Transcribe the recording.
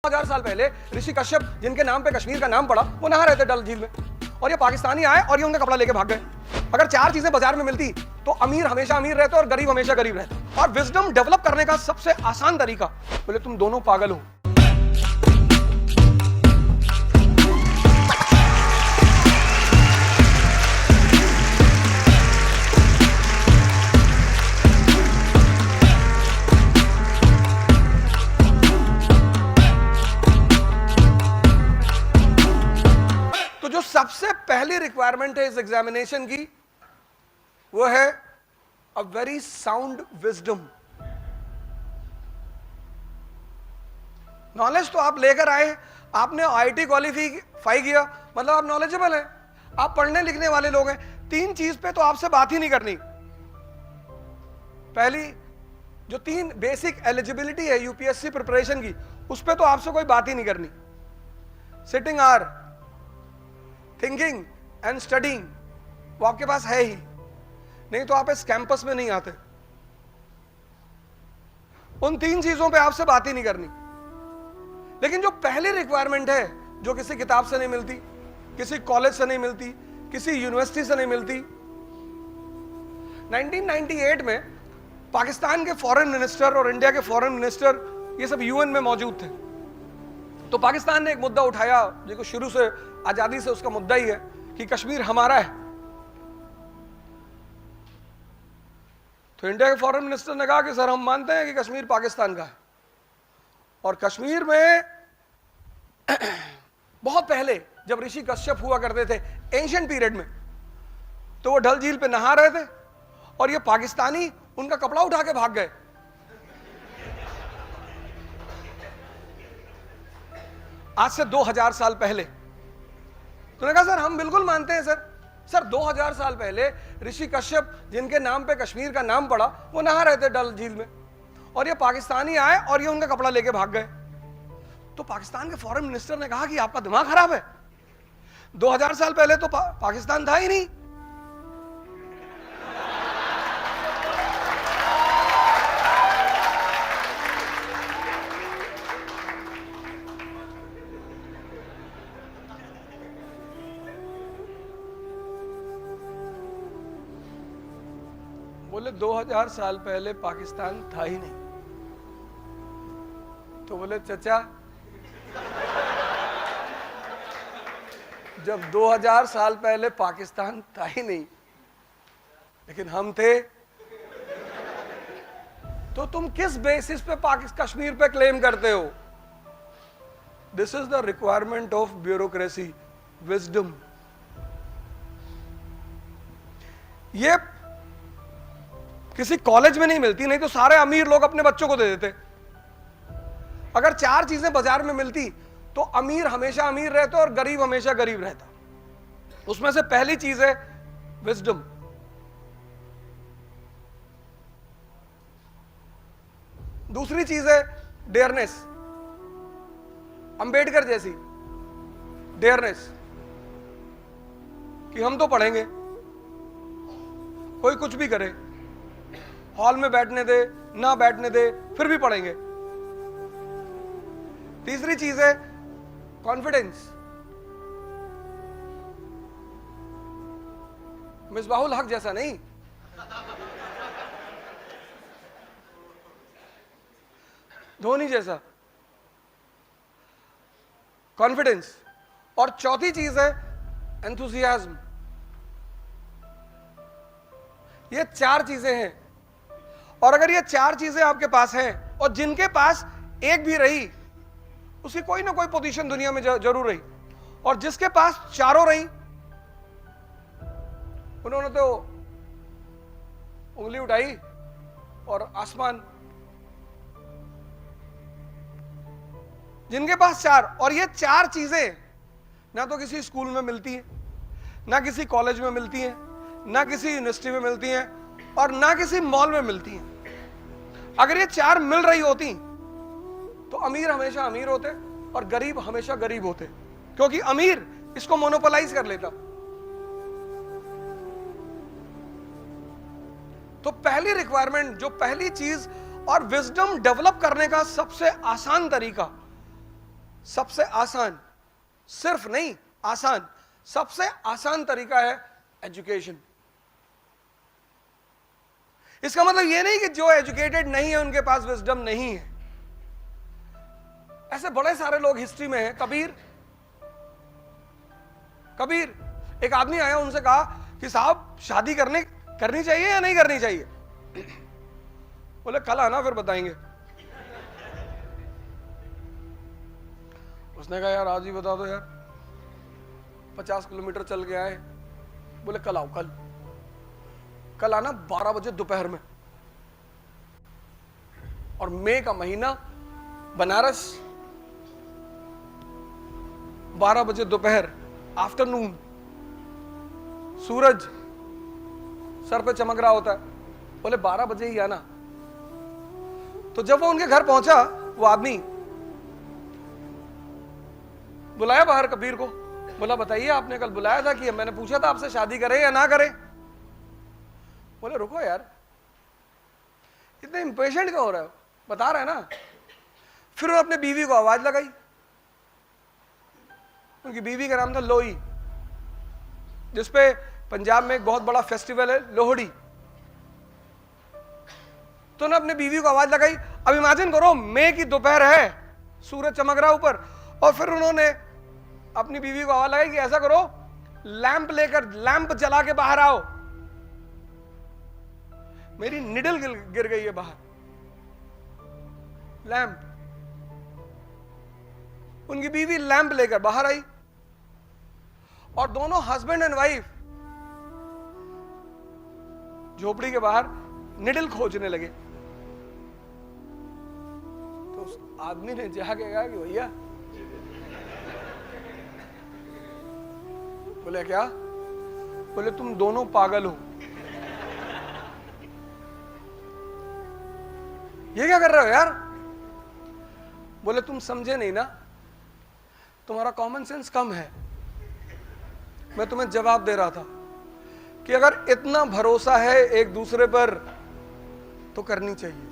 2000 साल पहले ऋषि कश्यप जिनके नाम पे कश्मीर का नाम पड़ा वो नहा रहे थे डल झील में और ये पाकिस्तानी आए और ये उनका कपड़ा लेके भाग गए। अगर चार चीजें बाजार में मिलती तो अमीर हमेशा अमीर रहते और गरीब हमेशा गरीब रहते। और विजडम डेवलप करने का सबसे आसान तरीका, बोले तुम दोनों पागल हो। जो सबसे पहली रिक्वायरमेंट है इस एग्जामिनेशन की वो है a very sound wisdom. Knowledge तो आप लेकर आए, आपने आईआईटी क्वालिफाई किया, मतलब आप नॉलेजेबल हैं, आप पढ़ने लिखने वाले लोग हैं। तीन चीज पे तो आपसे बात ही नहीं करनी। पहली जो तीन बेसिक एलिजिबिलिटी है यूपीएससी प्रिपरेशन की, उस पे तो आपसे कोई बात ही नहीं करनी। Sitting hour, thinking and studying, वो आपके पास है ही, नहीं तो आप इस कैंपस में नहीं आते। उन तीन चीजों पे आपसे बात ही नहीं करनी। लेकिन जो पहली रिक्वायरमेंट है, जो किसी किताब से नहीं मिलती, किसी कॉलेज से नहीं मिलती, किसी यूनिवर्सिटी से नहीं मिलती। 1998 में पाकिस्तान के फॉरेन मिनिस्टर और इंडिया के फॉरेन मिनिस्टर ये सब यूएन में मौजूद थे। तो पाकिस्तान ने एक मुद्दा उठाया जो शुरू से आजादी से उसका मुद्दा ही है कि कश्मीर हमारा है। तो इंडिया के फॉरेन मिनिस्टर ने कहा कि सर हम मानते हैं कि कश्मीर पाकिस्तान का है। और कश्मीर में बहुत पहले जब ऋषि कश्यप हुआ करते थे एंशिएंट पीरियड में, तो वो डल झील पे नहा रहे थे और ये पाकिस्तानी उनका कपड़ा उठा के भाग गए। आज से 2000 साल पहले। तो उन्होंने कहा सर हम बिल्कुल मानते हैं सर 2000 साल पहले ऋषि कश्यप जिनके नाम पे कश्मीर का नाम पड़ा वो नहा रहे थे डल झील में और ये पाकिस्तानी आए और ये उनका कपड़ा लेके भाग गए। तो पाकिस्तान के फॉरेन मिनिस्टर ने कहा कि आपका दिमाग खराब है, 2000 साल पहले तो पाकिस्तान था ही नहीं। बोले 2000 साल पहले पाकिस्तान था ही नहीं। तो बोले चचा जब 2000 साल पहले पाकिस्तान था ही नहीं लेकिन हम थे, तो तुम किस बेसिस पे कश्मीर पे क्लेम करते हो? This is the requirement of bureaucracy, wisdom. ये किसी कॉलेज में नहीं मिलती, नहीं तो सारे अमीर लोग अपने बच्चों को दे देते। अगर चार चीजें बाजार में मिलती तो अमीर हमेशा अमीर रहते और गरीब हमेशा गरीब रहता। उसमें से पहली चीज है विजडम। दूसरी चीज है डेयरनेस, अंबेडकर जैसी डेयरनेस कि हम तो पढ़ेंगे, कोई कुछ भी करे, हॉल में बैठने दे ना बैठने दे फिर भी पढ़ेंगे। तीसरी चीज है कॉन्फिडेंस। मिसबाहुल हक जैसा नहीं, धोनी जैसा कॉन्फिडेंस। और चौथी चीज है एंथुसियाज्म। ये चार चीजें हैं और अगर ये चार चीजें आपके पास हैं और जिनके पास एक भी रही उसकी कोई ना कोई पोजीशन दुनिया में जरूर रही, और जिसके पास चारों रही उन्होंने तो उंगली उठाई और आसमान। जिनके पास चार, और ये चार चीजें ना तो किसी स्कूल में मिलती हैं, ना किसी कॉलेज में मिलती हैं, ना किसी यूनिवर्सिटी में मिलती हैं और ना किसी मॉल में मिलती हैं। अगर ये चार मिल रही होती तो अमीर हमेशा अमीर होते और गरीब हमेशा गरीब होते, क्योंकि अमीर इसको मोनोपोलाइज कर लेता। तो पहली रिक्वायरमेंट, जो पहली चीज और विजडम डेवलप करने का सबसे आसान तरीका सबसे आसान, सिर्फ नहीं आसान, सबसे आसान तरीका है एजुकेशन। इसका मतलब यह नहीं कि जो एजुकेटेड नहीं है उनके पास विजडम नहीं है। ऐसे बड़े सारे लोग हिस्ट्री में हैं। कबीर, एक आदमी आया, उनसे कहा कि साहब शादी करनी चाहिए या नहीं करनी चाहिए? बोले कल आना फिर बताएंगे। उसने कहा यार आज ही बता दो यार, 50 किलोमीटर चल के आए। बोले कल आओ, कल आना 12 बजे दोपहर में। और मई का महीना, बनारस, 12 बजे दोपहर, आफ्टरनून, सूरज सर पे चमक रहा होता है। बोले 12 बजे ही आना। तो जब वो उनके घर पहुंचा, वो आदमी बुलाया बाहर कबीर को। बोला बताइए, आपने कल बुलाया था कि मैंने पूछा था आपसे शादी करें या ना करें? बोले रुको यार, इतने इंपेशेंट क्यों हो रहे हो, बता रहे हैं ना। फिर उन्होंने अपने बीवी को आवाज लगाई। उनकी बीवी का नाम था लोई, जिसपे पंजाब में एक बहुत बड़ा फेस्टिवल है लोहड़ी। तो उन्होंने अपने बीवी को आवाज लगाई। अब इमेजिन करो, मई की दोपहर है, सूरज चमक रहा ऊपर, और फिर उन्होंने अपनी बीवी को आवाज लगाई कि ऐसा करो, लैंप जला के बाहर आओ, मेरी निडल गिर गई है बाहर। लैंप, उनकी बीवी लैंप लेकर बाहर आई और दोनों हस्बैंड एंड वाइफ झोपड़ी के बाहर निडल खोजने लगे। तो उस आदमी ने जाके कहा कि भैया, बोले क्या? बोले तुम दोनों पागल हो, ये क्या कर रहे हो यार? बोले तुम समझे नहीं ना, तुम्हारा कॉमन सेंस कम है। मैं तुम्हें जवाब दे रहा था कि अगर इतना भरोसा है एक दूसरे पर तो करनी चाहिए।